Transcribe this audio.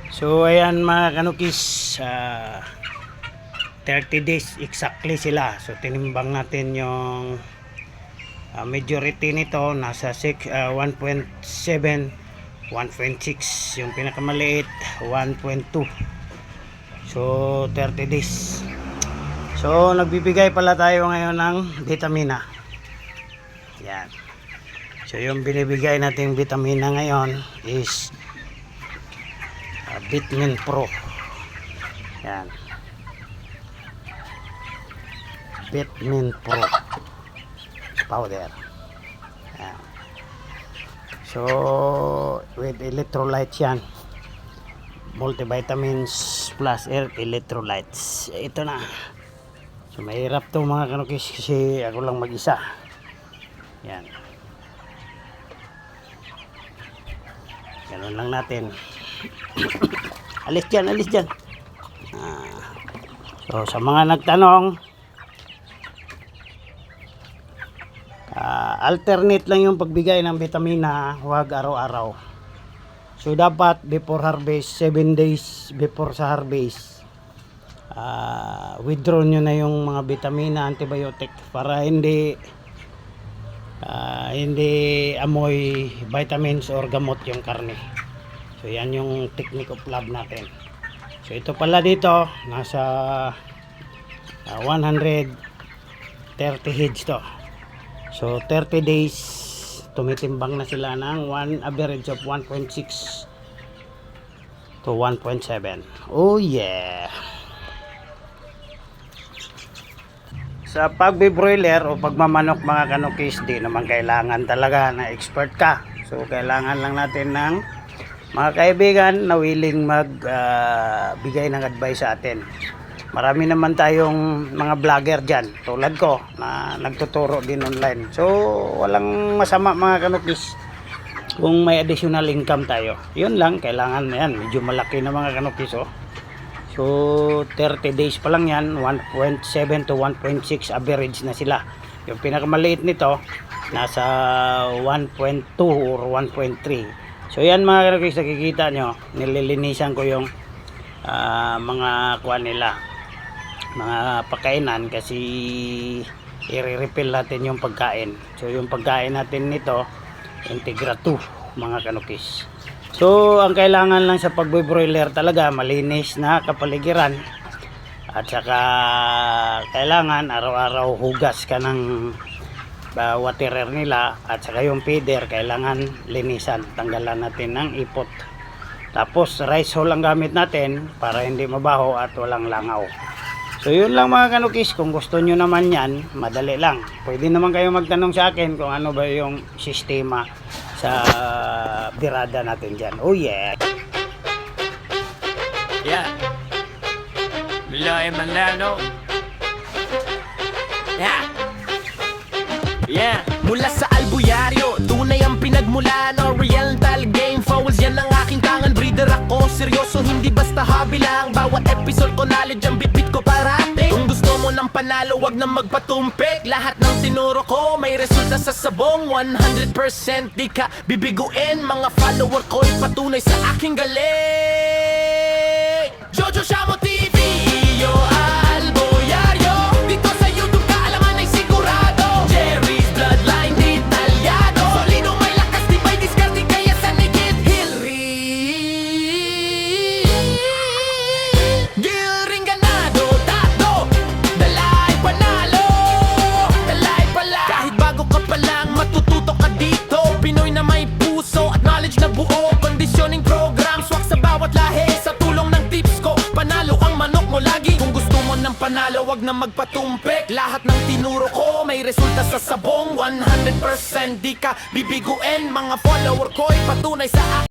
So ayan mga kanukis, 30 days exactly sila. So tinimbang natin yung majority nito nasa 1.7, 1.6, yung pinakamaliit 1.2. So 30 days. So nagbibigay pala tayo ngayon ng vitamina. Yan. So yung binibigay nating vitamina ngayon is Vitamin Pro. Yan. Vitamin Pro powder. Yan. So with electrolytes yan. Multivitamins plus electrolytes. Ito na. So mahirap to mga kanukis kasi ako lang mag-isa. Yan. Ganun lang natin. Alis dyan. So sa mga nagtanong, alternate lang yung pagbigay ng vitamina, huwag araw-araw. So dapat before harvest, 7 days before sa harvest, withdraw nyo na yung mga vitamina, antibiotic para hindi amoy vitamins or gamot yung karne. So yan yung technique of lab natin. So ito pala dito nasa 130 heads to. So 30 days tumitimbang na sila ng average of 1.6 to 1.7. Oh yeah. Sa pagbe-broiler o pagmamanok mga kanukis, di naman kailangan talaga na expert ka. So kailangan lang natin ng mga kaibigan na willing magbigay ng advice sa atin. Marami naman tayong mga vlogger dyan tulad ko na nagtuturo din online. So walang masama mga kanukis kung may additional income tayo. Yun lang, kailangan yan. Medyo malaki na mga kanukis. So 30 days pa lang yan, 1.7 to 1.6 average na sila. Yung pinakamaliit nito nasa 1.2 or 1.3. So yan mga kanukis, nakikita nyo, nililinisan ko yung mga kuha nila, mga pakainan, kasi i-refill natin yung pagkain. So yung pagkain natin nito Integra 2 mga kanukis. So ang kailangan lang sa pagbe-broiler talaga malinis na kapaligiran, at saka kailangan araw-araw hugas ka ng waterer nila, at saka yung feeder kailangan linisan, tanggalan natin ng ipot. Tapos rice hull ang gamit natin para hindi mabaho at walang langaw. So yun lang mga kanukis. Kung gusto nyo naman yan, madali lang, pwede naman kayo magtanong sa akin kung ano ba yung sistema sa birada natin dyan. Oh yeah. Yeah. Milo Manlano. Yeah. Yeah. Mula sa albuyaryo, tunay ang pinagmulan. Oriental game fouls, yan ang aking tangan. Breeder ako, seryoso, hindi basta hobby lang. Bawat episode ko knowledge, ang bit ko parate. Kung gusto mo ng panalo, wag na magpatumpik. Lahat ng tinuro ko, may resulta sa sabong. 100% di ka bibiguin. Mga follower ko'y patunay sa aking galing. Jojo Shamo TV, yo albuyaryo. Dito sa YouTube kaalaman ay sigurado. Jerry's bloodline detalyado. Solido may lakas, di ba'y diskarte kaya sa ligid. Gilring ganado, tato, dalay panalo, dalay pala. Kahit bago ka pa lang, matututo ka dito. Pinoy na may puso at knowledge na buo. Conditioning program, swak sa bawat lahi. Sa tulong ng tips ko, panalo ang manok mo lagi. Kung gusto mo ng panalo, wag na magpatumpik. Lahat ng tinuro ko, may resulta sa sabong. 100% di ka bibiguin. Mga follower ko'y patunay sa akin.